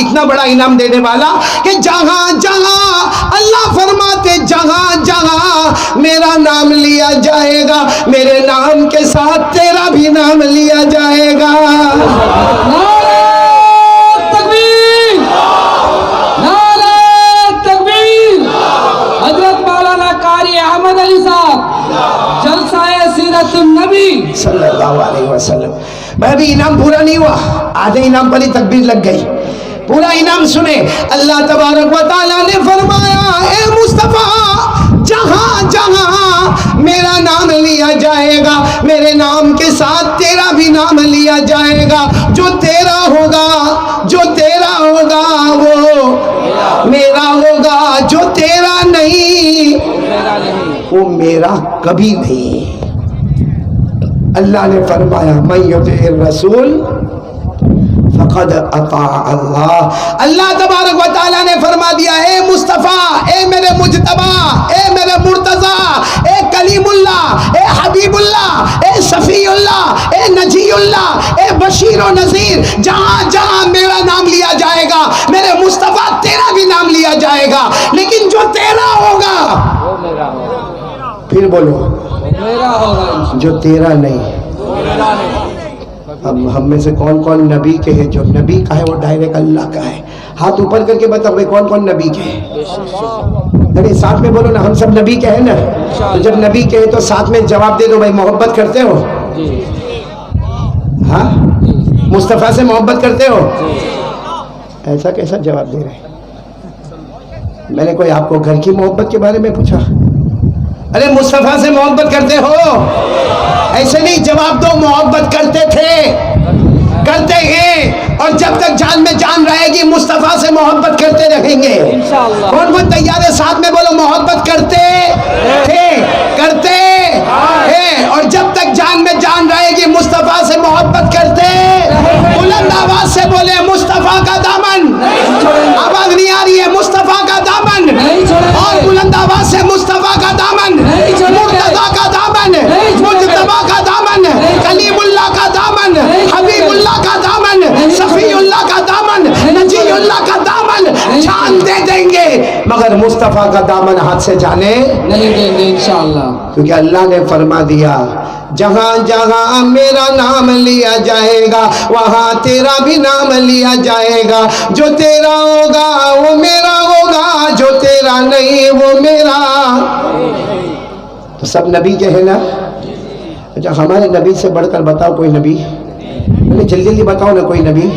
اتنا بڑا انعام دینے والا کہ جہاں جہاں اللہ فرماتے جہاں جہاں میرا نام لیا جائے گا میرے نام کے ساتھ تیرا بھی نام لیا جائے گا. نعرہ تکبیر. نعرہ تکبیر. حضرت مولانا قاری احمد علی صاحب جلسہ سیرت النبی صلی اللہ علیہ وسلم. میں بھی انعام پورا نہیں ہوا آدھے انعام پر ہی تکبیر لگ گئی. پورا انعام سنے. اللہ تبارک و تعالیٰ نے فرمایا اے مصطفیٰ جہاں جہاں میرا نام لیا جائے گا میرے نام کے ساتھ تیرا بھی نام لیا جائے گا. جو تیرا ہوگا وہ میرا ہوگا. جو تیرا نہیں وہ میرا کبھی نہیں. اللہ نے فرمایا من یطع الرسول فقد اطاع اللہ. اللہ تبارک و تعالیٰ نے فرما دیا اے مصطفیٰ اے میرے مجتبی اے میرے مرتضی اے کلیم اللہ اے حبیب اللہ اے صفی اللہ اے نجی اللہ اے بشیر و نذیر جہاں جہاں میرا نام لیا جائے گا میرے مصطفیٰ تیرا بھی نام لیا جائے گا. لیکن جو تیرا ہوگا پھر بولو میرا ہوگا. جو تیرا نہیں. اب ہم میں سے کون کون نبی کے ہیں جو نبی کا ہے وہ ڈائریکٹ اللہ کا ہے. ہاتھ اوپر کر کے بتاؤ بھائی کون کون نبی کے ہیں. ارے ساتھ میں بولو نا ہم سب نبی کے ہیں نا. تو جب نبی کے ہیں تو ساتھ میں جواب دے دو بھائی محبت کرتے ہو. ہاں مصطفیٰ سے محبت کرتے ہو. ایسا کیسا جواب دے رہے. میں نے کوئی آپ کو گھر کی محبت کے بارے میں پوچھا. ارے مصطفیٰ سے محبت کرتے ہو. ایسے نہیں جواب دو محبت کرتے تھے کرتے ہیں اور جب تک جان میں جان رہے گی مصطفیٰ سے محبت کرتے رہیں گے. کون کون تیار ہے ساتھ میں بولو محبت کرتے تھے کرتے ہیں اور جب تک جان میں جان رہے گی مصطفیٰ سے محبت کرتے. بلند آواز سے بولے مصطفیٰ کا دامن. آواز نہیں آ رہی ہے. مصطفیٰ کا دامن اور بلند آواز سے مصطفیٰ کا دامن مرتضیٰ کا دامن مجتبیٰ کا دامن کلیم اللہ کا دامن حبیب اللہ کا دامن صفی اللہ کا دامن نجی اللہ کا دامن جان دے دیں گے مگر مصطفیٰ کا دامن ہاتھ سے جانے نہیں دیں گے انشاءاللہ. کیونکہ اللہ نے فرما دیا جہاں جہاں میرا نام لیا جائے گا وہاں تیرا بھی نام لیا جائے گا. جو تیرا ہوگا وہ میرا ہوگا جو تیرا نہیں وہ میرا. تو سب نبی کے ہیں نا. اچھا ہمارے نبی سے بڑھ کر بتاؤ کوئی نبی. جلدی جلدی بتاؤ نا کوئی نبی.